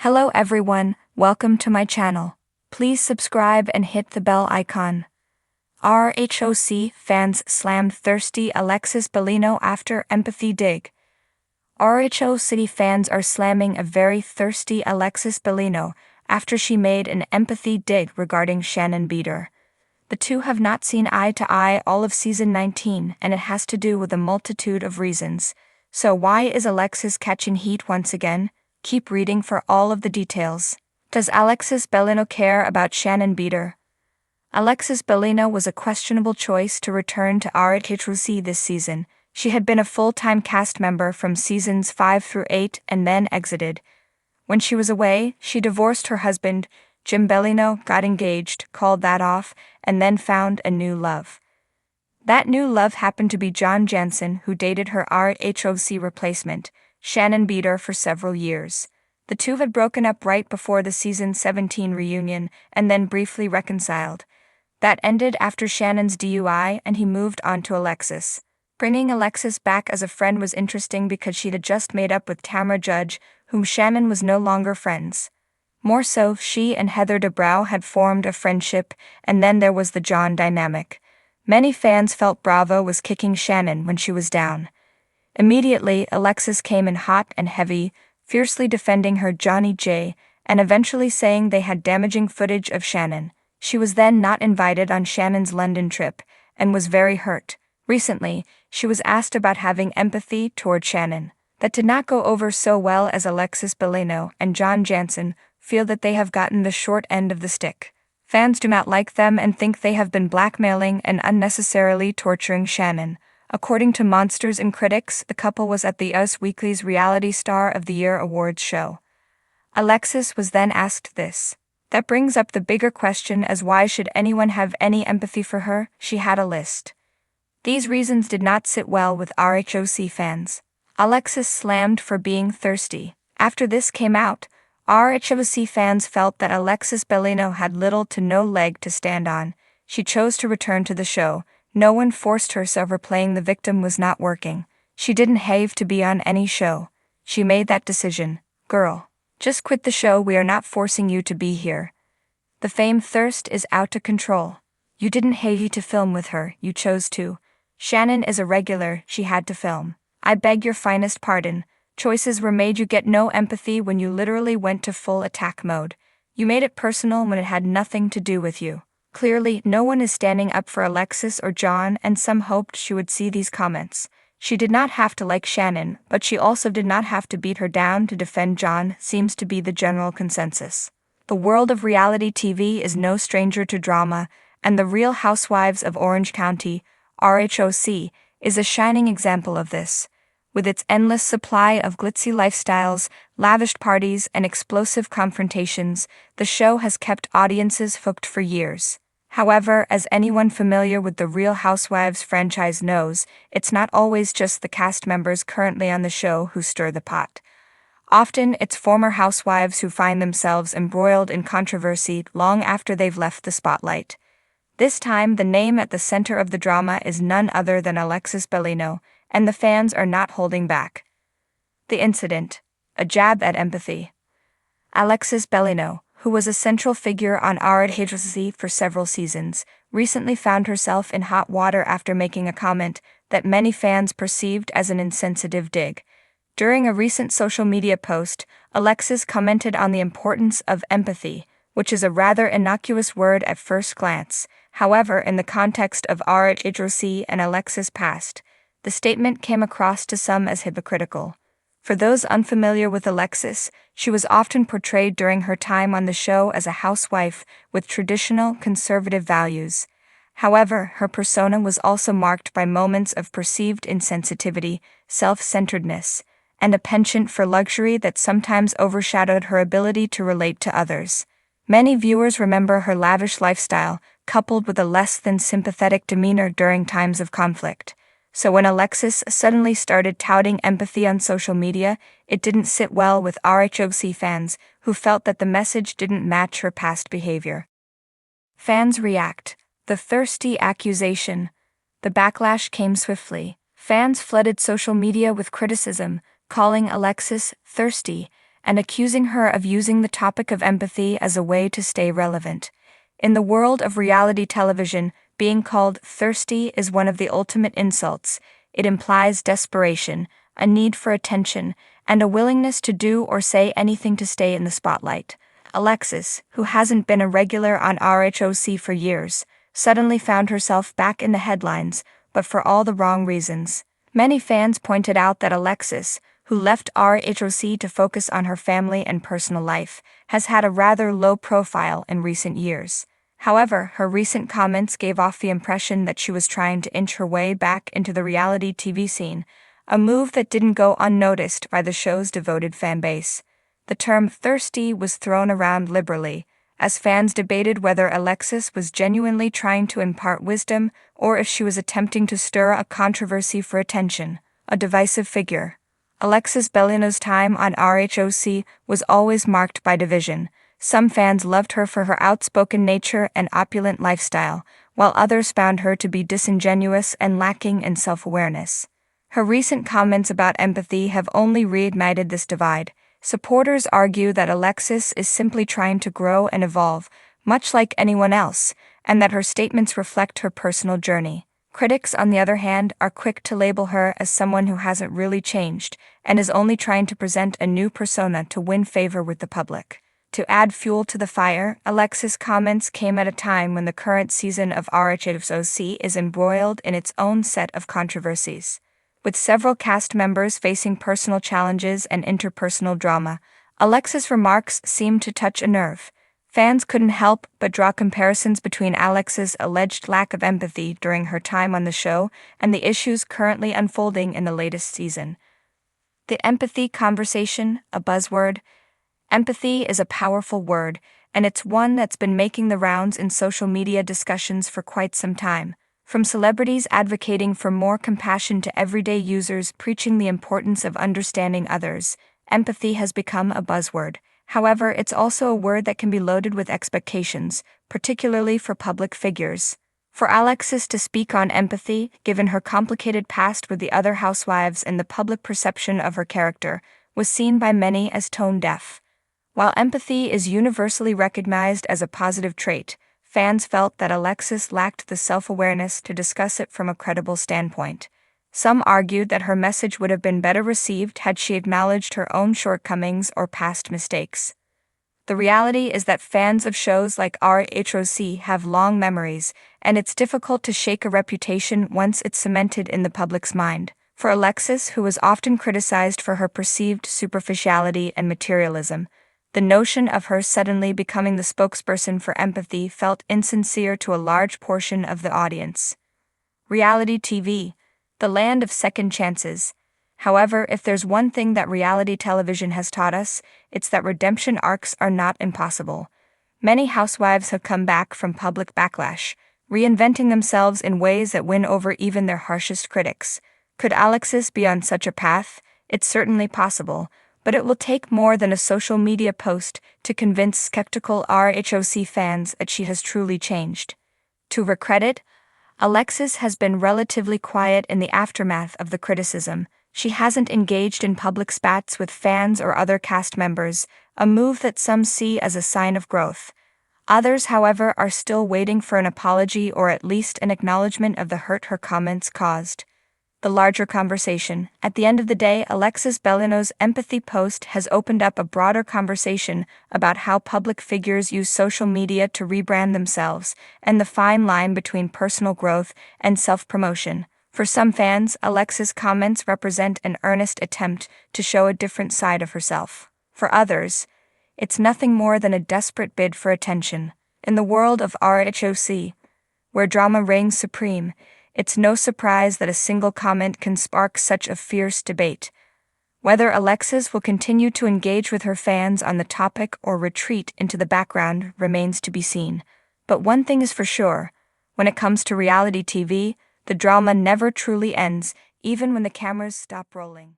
Hello everyone, welcome to my channel. Please subscribe and hit the bell icon. RHOC fans slammed thirsty Alexis Bellino after empathy dig. RHOC fans are slamming a very thirsty Alexis Bellino after she made an empathy dig regarding Shannon Beater. The two have not seen eye to eye all of season 19, and it has to do with a multitude of reasons. So why is Alexis catching heat once again? Keep reading for all of the details. Does Alexis Bellino care about Shannon Beater? Alexis Bellino was a questionable choice to return to RHOC this season. She had been a full-time cast member from seasons 5 through 8 and then exited. When she was away, she divorced her husband, Jim Bellino, got engaged, called that off, and then found a new love. That new love happened to be John Jansen, who dated her RHOC replacement, Shannon Beater, for several years. The two had broken up right before the season 17 reunion and then briefly reconciled. That ended after Shannon's DUI, and he moved on to Alexis. Bringing Alexis back as a friend was interesting because she had just made up with Tamra Judge, whom Shannon was no longer friends. More so, she and Heather Dubrow had formed a friendship, and then there was the John dynamic. Many fans felt Bravo was kicking Shannon when she was down. Immediately, Alexis came in hot and heavy, fiercely defending her Johnny J, and eventually saying they had damaging footage of Shannon. She was then not invited on Shannon's London trip, and was very hurt. Recently, she was asked about having empathy toward Shannon. That did not go over so well, as Alexis Bellino and John Jansen feel that they have gotten the short end of the stick. Fans do not like them and think they have been blackmailing and unnecessarily torturing Shannon. According to Monsters and critics, the couple was at the Us Weekly's Reality Star of the Year awards show. Alexis was then asked this. That brings up the bigger question as why should anyone have any empathy for her? She had a list. These reasons did not sit well with RHOC fans. Alexis slammed for being thirsty. After this came out, RHOC fans felt that Alexis Bellino had little to no leg to stand on. She chose to return to the show. No one forced her, so her playing the victim was not working. She didn't have to be on any show. She made that decision. Girl, just quit the show, we are not forcing you to be here. The fame thirst is out of control. You didn't have to film with her, you chose to. Shannon is a regular, she had to film. I beg your finest pardon. Choices were made. You get no empathy when you literally went to full attack mode. You made it personal when it had nothing to do with you. Clearly, no one is standing up for Alexis or John, and some hoped she would see these comments. She did not have to like Shannon, but she also did not have to beat her down to defend John, seems to be the general consensus. The world of reality TV is no stranger to drama, and the Real Housewives of Orange County, RHOC, is a shining example of this. With its endless supply of glitzy lifestyles, lavish parties, and explosive confrontations, the show has kept audiences hooked for years. However, as anyone familiar with the Real Housewives franchise knows, it's not always just the cast members currently on the show who stir the pot. Often, it's former housewives who find themselves embroiled in controversy long after they've left the spotlight. This time, the name at the center of the drama is none other than Alexis Bellino, and the fans are not holding back. The incident, a jab at empathy. Alexis Bellino, who was a central figure on RHOC for several seasons, recently found herself in hot water after making a comment that many fans perceived as an insensitive dig. During a recent social media post, Alexis commented on the importance of empathy, which is a rather innocuous word at first glance. However, in the context of RHOC and Alexis' past, the statement came across to some as hypocritical. For those unfamiliar with Alexis, she was often portrayed during her time on the show as a housewife with traditional conservative values. However, her persona was also marked by moments of perceived insensitivity, self-centeredness, and a penchant for luxury that sometimes overshadowed her ability to relate to others. Many viewers remember her lavish lifestyle, coupled with a less than sympathetic demeanor during times of conflict. So when Alexis suddenly started touting empathy on social media, it didn't sit well with RHOC fans, who felt that the message didn't match her past behavior. Fans react. The thirsty accusation. The backlash came swiftly. Fans flooded social media with criticism, calling Alexis thirsty, and accusing her of using the topic of empathy as a way to stay relevant. In the world of reality television, being called thirsty is one of the ultimate insults. It implies desperation, a need for attention, and a willingness to do or say anything to stay in the spotlight. Alexis, who hasn't been a regular on RHOC for years, suddenly found herself back in the headlines, but for all the wrong reasons. Many fans pointed out that Alexis, who left RHOC to focus on her family and personal life, has had a rather low profile in recent years. However, her recent comments gave off the impression that she was trying to inch her way back into the reality TV scene, a move that didn't go unnoticed by the show's devoted fanbase. The term thirsty was thrown around liberally, as fans debated whether Alexis was genuinely trying to impart wisdom or if she was attempting to stir a controversy for attention. A divisive figure, Alexis Bellino's time on RHOC was always marked by division. Some fans loved her for her outspoken nature and opulent lifestyle, while others found her to be disingenuous and lacking in self-awareness. Her recent comments about empathy have only reignited this divide. Supporters argue that Alexis is simply trying to grow and evolve, much like anyone else, and that her statements reflect her personal journey. Critics, on the other hand, are quick to label her as someone who hasn't really changed and is only trying to present a new persona to win favor with the public. To add fuel to the fire, Alexis' comments came at a time when the current season of RHOC is embroiled in its own set of controversies. With several cast members facing personal challenges and interpersonal drama, Alexis' remarks seemed to touch a nerve. Fans couldn't help but draw comparisons between Alexis' alleged lack of empathy during her time on the show and the issues currently unfolding in the latest season. The empathy conversation, a buzzword. Empathy is a powerful word, and it's one that's been making the rounds in social media discussions for quite some time. From celebrities advocating for more compassion to everyday users preaching the importance of understanding others, empathy has become a buzzword. However, it's also a word that can be loaded with expectations, particularly for public figures. For Alexis to speak on empathy, given her complicated past with the other housewives and the public perception of her character, was seen by many as tone-deaf. While empathy is universally recognized as a positive trait, fans felt that Alexis lacked the self-awareness to discuss it from a credible standpoint. Some argued that her message would have been better received had she acknowledged her own shortcomings or past mistakes. The reality is that fans of shows like RHOC have long memories, and it's difficult to shake a reputation once it's cemented in the public's mind. For Alexis, who was often criticized for her perceived superficiality and materialism, the notion of her suddenly becoming the spokesperson for empathy felt insincere to a large portion of the audience. Reality TV, the land of second chances. However, if there's one thing that reality television has taught us, it's that redemption arcs are not impossible. Many housewives have come back from public backlash, reinventing themselves in ways that win over even their harshest critics. Could Alexis be on such a path? It's certainly possible, but it will take more than a social media post to convince skeptical RHOC fans that she has truly changed. To her credit, Alexis has been relatively quiet in the aftermath of the criticism. She hasn't engaged in public spats with fans or other cast members, a move that some see as a sign of growth. Others, however, are still waiting for an apology or at least an acknowledgement of the hurt her comments caused. The larger conversation. At the end of the day, Alexis Bellino's empathy post has opened up a broader conversation about how public figures use social media to rebrand themselves, and the fine line between personal growth and self-promotion. For some fans, Alexis' comments represent an earnest attempt to show a different side of herself. For others, it's nothing more than a desperate bid for attention. In the world of RHOC, where drama reigns supreme, it's no surprise that a single comment can spark such a fierce debate. Whether Alexis will continue to engage with her fans on the topic or retreat into the background remains to be seen. But one thing is for sure, when it comes to reality TV, the drama never truly ends, even when the cameras stop rolling.